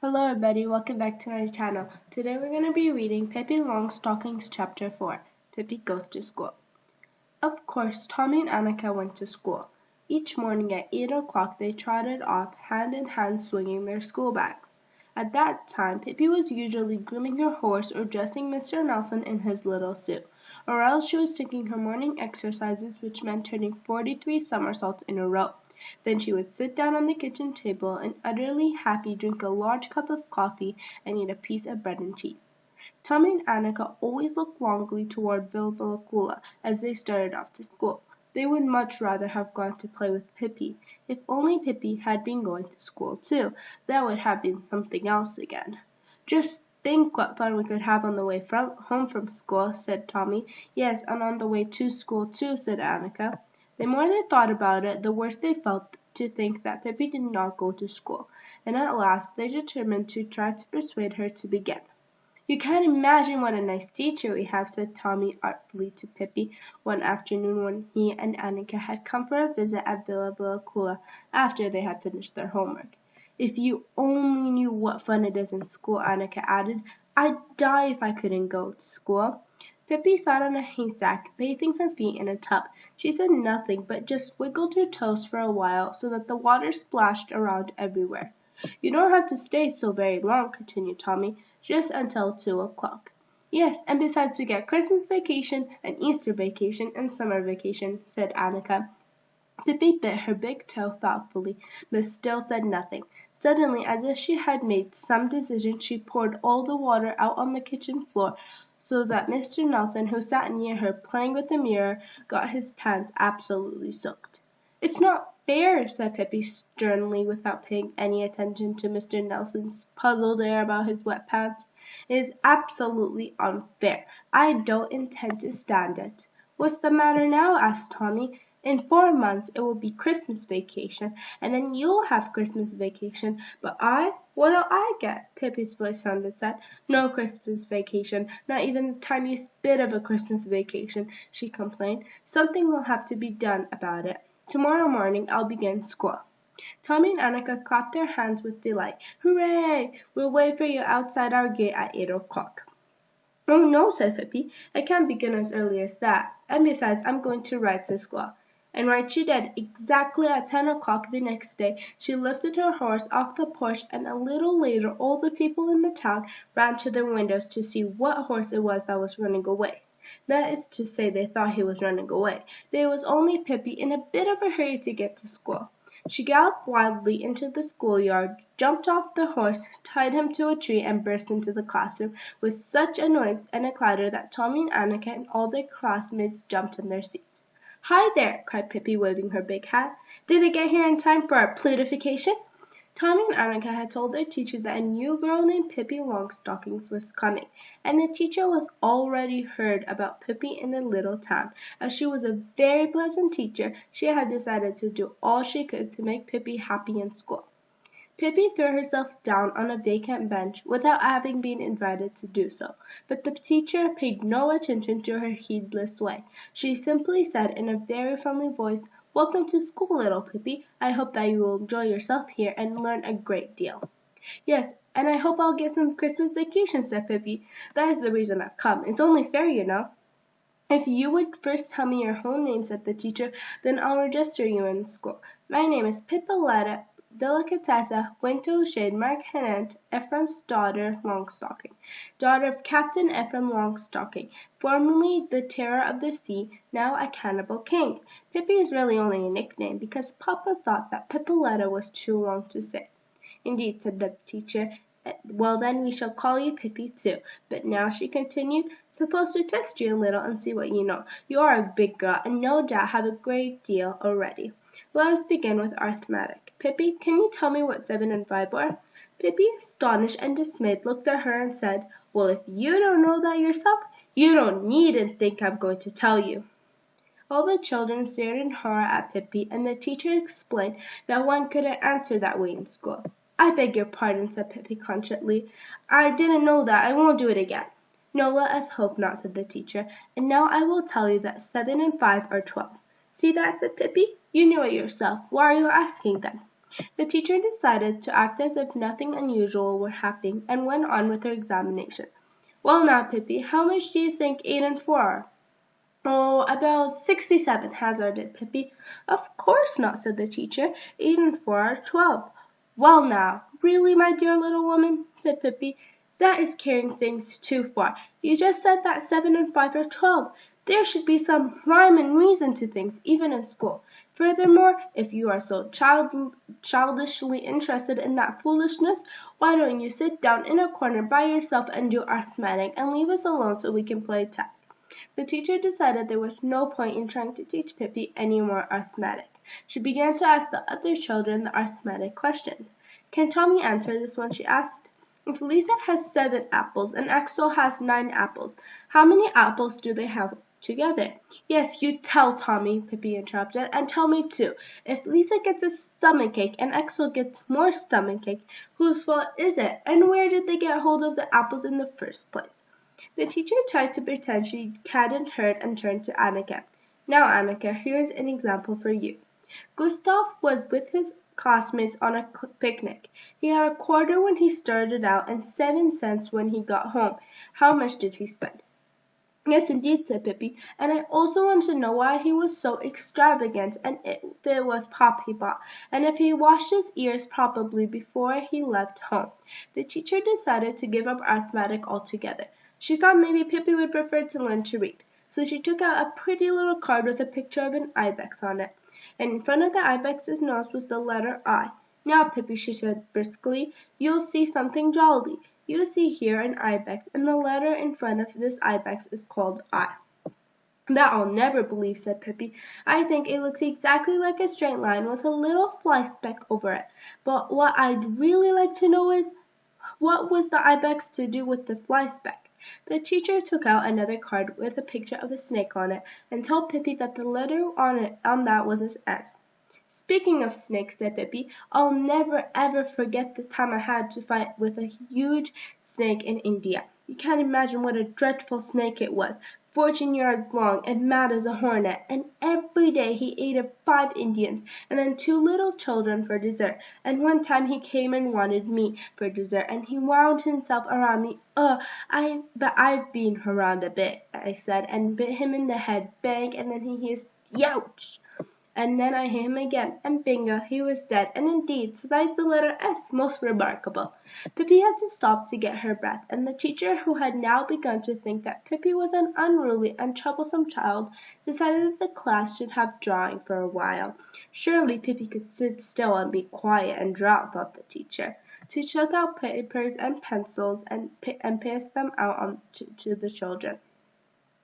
Hello everybody, welcome back to my channel. Today we're going to be reading Pippi Longstockings Chapter 4, Pippi Goes to School. Of course, Tommy and Annika went to school. Each morning at 8 o'clock they trotted off, hand in hand swinging their school bags. At that time, Pippi was usually grooming her horse or dressing Mr. Nelson in his little suit, or else she was taking her morning exercises, which meant turning 43 somersaults in a row. Then she would sit down on the kitchen table and utterly happy drink a large cup of coffee and eat a piece of bread and cheese. Tommy and Annika always looked longingly toward Vilvilacoola as they started off to school. They would much rather have gone to play with Pippi. If only Pippi had been going to school too, that would have been something else again. Just think what fun we could have on the way home from school, said Tommy. Yes, and on the way to school too, said Annika. The more they thought about it, the worse they felt to think that Pippi did not go to school, and at last they determined to try to persuade her to begin. You can't imagine what a nice teacher we have, said Tommy artfully to Pippi one afternoon when he and Annika had come for a visit at Vilvilacoola after they had finished their homework. If you only knew what fun it is in school, Annika added. I'd die if I couldn't go to school. Pippi sat on a haystack, bathing her feet in a tub. She said nothing, but just wiggled her toes for a while so that the water splashed around everywhere. You don't have to stay so very long, continued Tommy, just until 2 o'clock. Yes, and besides we get Christmas vacation and Easter vacation and summer vacation, said Annika. Pippi bit her big toe thoughtfully, but still said nothing. Suddenly, as if she had made some decision, she poured all the water out on the kitchen floor, so that Mr. Nelson, who sat near her playing with a mirror, got his pants absolutely soaked. It's not fair, said Pippi sternly, without paying any attention to Mr. Nelson's puzzled air about his wet pants. It is absolutely unfair. I don't intend to stand it. What's the matter now? Asked Tommy. In 4 months it will be Christmas vacation, and then you'll have Christmas vacation. But what'll I get? Pippi's voice sounded sad. No Christmas vacation, not even the tiniest bit of a Christmas vacation, she complained. Something will have to be done about it. Tomorrow morning I'll begin school. Tommy and Annika clapped their hands with delight. Hooray! We'll wait for you outside our gate at 8 o'clock. Oh no, said Pippi. I can't begin as early as that. And besides, I'm going to ride to school. And right she did. Exactly at 10 o'clock the next day, she lifted her horse off the porch, and a little later all the people in the town ran to their windows to see what horse it was that was running away. That is to say, they thought he was running away. But it was only Pippi in a bit of a hurry to get to school. She galloped wildly into the schoolyard, jumped off the horse, tied him to a tree, and burst into the classroom with such a noise and a clatter that Tommy and Annika and all their classmates jumped in their seats. Hi there, cried Pippi, waving her big hat. Did I get here in time for our plutification? Tommy and Annika had told their teacher that a new girl named Pippi Longstockings was coming, and the teacher was already heard about Pippi in the little town. As she was a very pleasant teacher, she had decided to do all she could to make Pippi happy in school. Pippi threw herself down on a vacant bench without having been invited to do so, but the teacher paid no attention to her heedless way. She simply said in a very friendly voice, Welcome to school, little Pippi. I hope that you will enjoy yourself here and learn a great deal. Yes, and I hope I'll get some Christmas vacation, said Pippi. That is the reason I've come. It's only fair, you know. If you would first tell me your whole name, said the teacher, then I'll register you in school. My name is Pippolietta Delicatessa Wintoshade Marcanant, Ephraim's daughter Longstocking, daughter of Captain Ephraim Longstocking, formerly the terror of the sea, now a cannibal king. Pippi is really only a nickname because Papa thought that Pippolietta was too long to say. Indeed, said the teacher. Well, then we shall call you Pippi too. But now, she continued, suppose to test you a little and see what you know. You are a big girl, and no doubt have a great deal already. Let us begin with arithmetic. Pippi, can you tell me what 7 and 5 are? Pippi, astonished and dismayed, looked at her and said, Well, if you don't know that yourself, you don't need to think I'm going to tell you. All the children stared in horror at Pippi, and the teacher explained that one couldn't answer that way in school. I beg your pardon, said Pippi conscientiously. I didn't know that. I won't do it again. No, let us hope not, said the teacher. And now I will tell you that 7 and 5 are 12. See that, said Pippi. You knew it yourself. Why are you asking then? The teacher decided to act as if nothing unusual were happening and went on with her examination. Well now, Pippi, how much do you think 8 and 4 are? Oh, about 67, hazarded Pippi. Of course not, said the teacher. 8 and 4 are 12. Well now, really, my dear little woman, said Pippi, that is carrying things too far. You just said that 7 and 5 are 12. There should be some rhyme and reason to things, even in school. Furthermore, if you are so childishly interested in that foolishness, why don't you sit down in a corner by yourself and do arithmetic and leave us alone so we can play tag? The teacher decided there was no point in trying to teach Pippi any more arithmetic. She began to ask the other children the arithmetic questions. Can Tommy answer this one? She asked. If Lisa has 7 apples and Axel has 9 apples, how many apples do they have together? Yes, you tell Tommy, Pippi interrupted, and tell me too. If Lisa gets a stomachache and Axel gets more stomachache, whose fault is it? And where did they get hold of the apples in the first place? The teacher tried to pretend she hadn't heard and turned to Annika. Now, Annika, here's an example for you. Gustav was with his classmates on a picnic. He had a quarter when he started out and 7 cents when he got home. How much did he spend? Yes, indeed, said Pippi, and I also want to know why he was so extravagant, and if it was pop he bought, and if he washed his ears properly before he left home. The teacher decided to give up arithmetic altogether. She thought maybe Pippi would prefer to learn to read, so she took out a pretty little card with a picture of an ibex on it, and in front of the ibex's nose was the letter I. Now, Pippi, she said briskly, you'll see something jolly. You see here an ibex, and the letter in front of this ibex is called I. That I'll never believe, said Pippi. I think it looks exactly like a straight line with a little fly speck over it. But what I'd really like to know is, what was the ibex to do with the fly speck? The teacher took out another card with a picture of a snake on it and told Pippi that the letter on that was an S. Speaking of snakes, said Pippi, I'll never ever forget the time I had to fight with a huge snake in India. You can't imagine what a dreadful snake it was, 14 yards long and mad as a hornet, and every day he ate 5 Indians and then 2 little children for dessert, and one time he came and wanted me for dessert, and he wound himself around me. But I've been around a bit, I said, and bit him in the head, bang, and then he hissed, youch! And then I hit him again, and bingo, he was dead, and indeed, so that is the letter S, most remarkable. Pippi had to stop to get her breath, and the teacher, who had now begun to think that Pippi was an unruly and troublesome child, decided that the class should have drawing for a while. Surely Pippi could sit still and be quiet and draw, thought the teacher. She took out papers and pencils and passed them out to the children.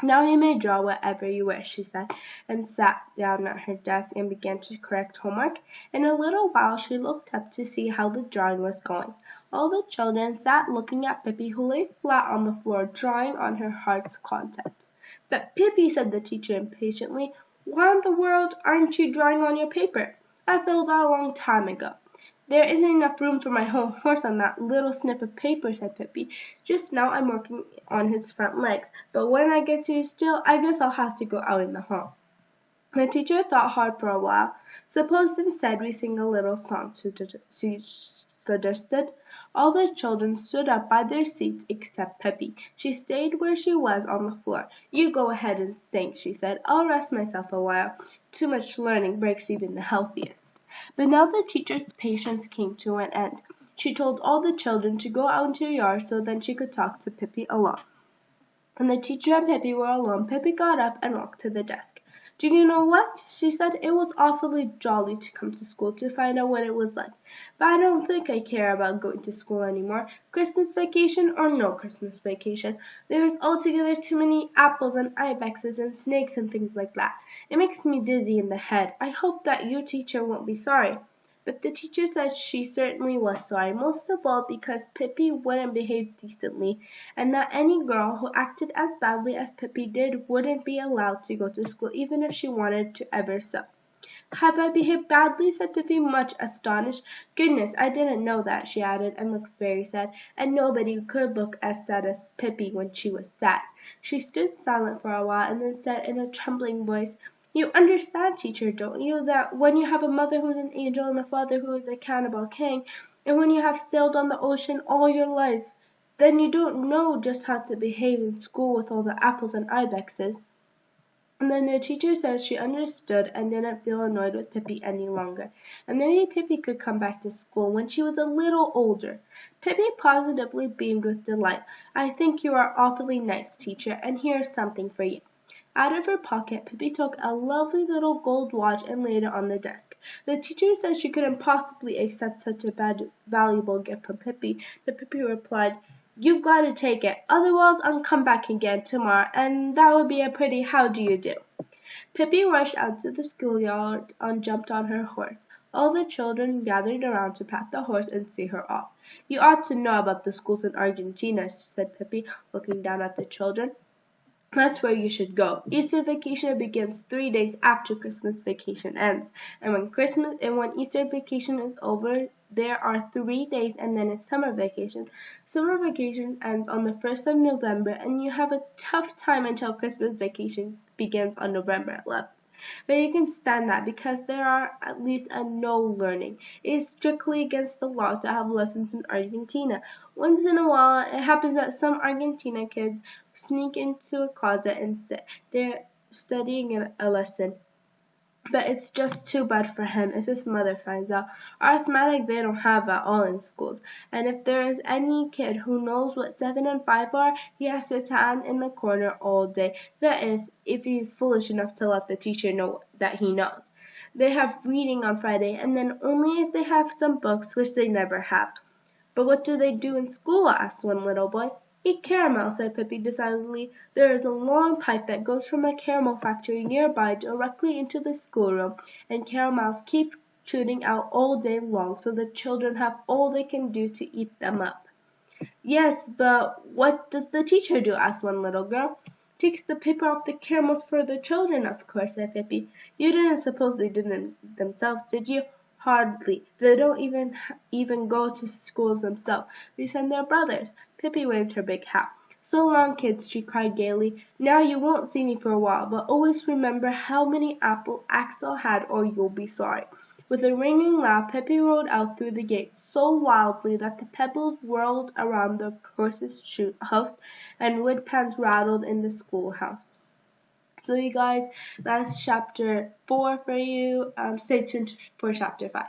Now you may draw whatever you wish, she said, and sat down at her desk and began to correct homework. In a little while she looked up to see how the drawing was going. All the children sat looking at Pippi, who lay flat on the floor, drawing on her heart's content. But Pippi, said the teacher impatiently, why in the world aren't you drawing on your paper? I filled that a long time ago. There isn't enough room for my whole horse on that little snip of paper, said Pippi. Just now I'm working on his front legs, but when I get too still, I guess I'll have to go out in the hall. The teacher thought hard for a while. Suppose instead we sing a little song, she suggested. All the children stood up by their seats except Pippi. She stayed where she was on the floor. You go ahead and sing, she said. I'll rest myself a while. Too much learning breaks even the healthiest. But now the teacher's patience came to an end. She told all the children to go out into the yard so then she could talk to Pippi alone. When the teacher and Pippi were alone, Pippi got up and walked to the desk. Do you know what? She said it was awfully jolly to come to school to find out what it was like. But I don't think I care about going to school anymore. Christmas vacation or no Christmas vacation. There's altogether too many apples and ibexes and snakes and things like that. It makes me dizzy in the head. I hope that your teacher won't be sorry. But the teacher said she certainly was sorry, most of all because Pippi wouldn't behave decently, and that any girl who acted as badly as Pippi did wouldn't be allowed to go to school even if she wanted to ever so. Have I behaved badly? Said Pippi, much astonished. Goodness, I didn't know that, she added, and looked very sad, and nobody could look as sad as Pippi when she was sad. She stood silent for a while, and then said in a trembling voice, You understand, teacher, don't you, that when you have a mother who's an angel and a father who is a cannibal king, and when you have sailed on the ocean all your life, then you don't know just how to behave in school with all the apples and ibexes." And then the teacher said she understood and didn't feel annoyed with Pippi any longer, and maybe Pippi could come back to school when she was a little older. Pippi positively beamed with delight. "I think you are awfully nice, teacher, and here's something for you." Out of her pocket, Pippi took a lovely little gold watch and laid it on the desk. The teacher said she couldn't possibly accept such a valuable gift from Pippi, but Pippi replied, "You've got to take it, otherwise I'll come back again tomorrow, and that would be a pretty how do you do." Pippi rushed out to the schoolyard and jumped on her horse. All the children gathered around to pat the horse and see her off. "You ought to know about the schools in Argentina," said Pippi, looking down at the children. "That's where you should go. Easter vacation begins 3 days after Christmas vacation ends, and when Easter vacation is over, there are 3 days, and then it's summer vacation. Summer vacation ends on the 1st of November, and you have a tough time until Christmas vacation begins on November 11th. But you can stand that because there are at least a no learning. It is strictly against the law to have lessons in Argentina. Once in a while, it happens that some Argentina kids sneak into a closet and sit there studying a lesson. But it's just too bad for him if his mother finds out. Arithmetic they don't have at all in schools, and if there is any kid who knows what 7 and 5 are, he has to stand in the corner all day. That is, if he is foolish enough to let the teacher know that he knows. They have reading on Friday, and then only if they have some books, which they never have." "But what do they do in school?" asked one little boy. "Eat caramel," said Pippi decidedly. "There is a long pipe that goes from a caramel factory near by directly into the schoolroom, and caramels keep shooting out all day long, so the children have all they can do to eat them up." "Yes, but what does the teacher do?" asked one little girl. "Takes the paper off the caramels for the children, of course," said Pippi. "You didn't suppose they did it themselves, did you?" "Hardly. They don't even go to schools themselves. They send their brothers." Pippi waved her big hat. "So long, kids," she cried gaily. "Now you won't see me for a while, but always remember how many apples Axel had or you'll be sorry." With a ringing laugh, Pippi rode out through the gate so wildly that the pebbles whirled around the horse's hoofs and wood pans rattled in the schoolhouse. So you guys, that's chapter 4 for you. Stay tuned for chapter 5.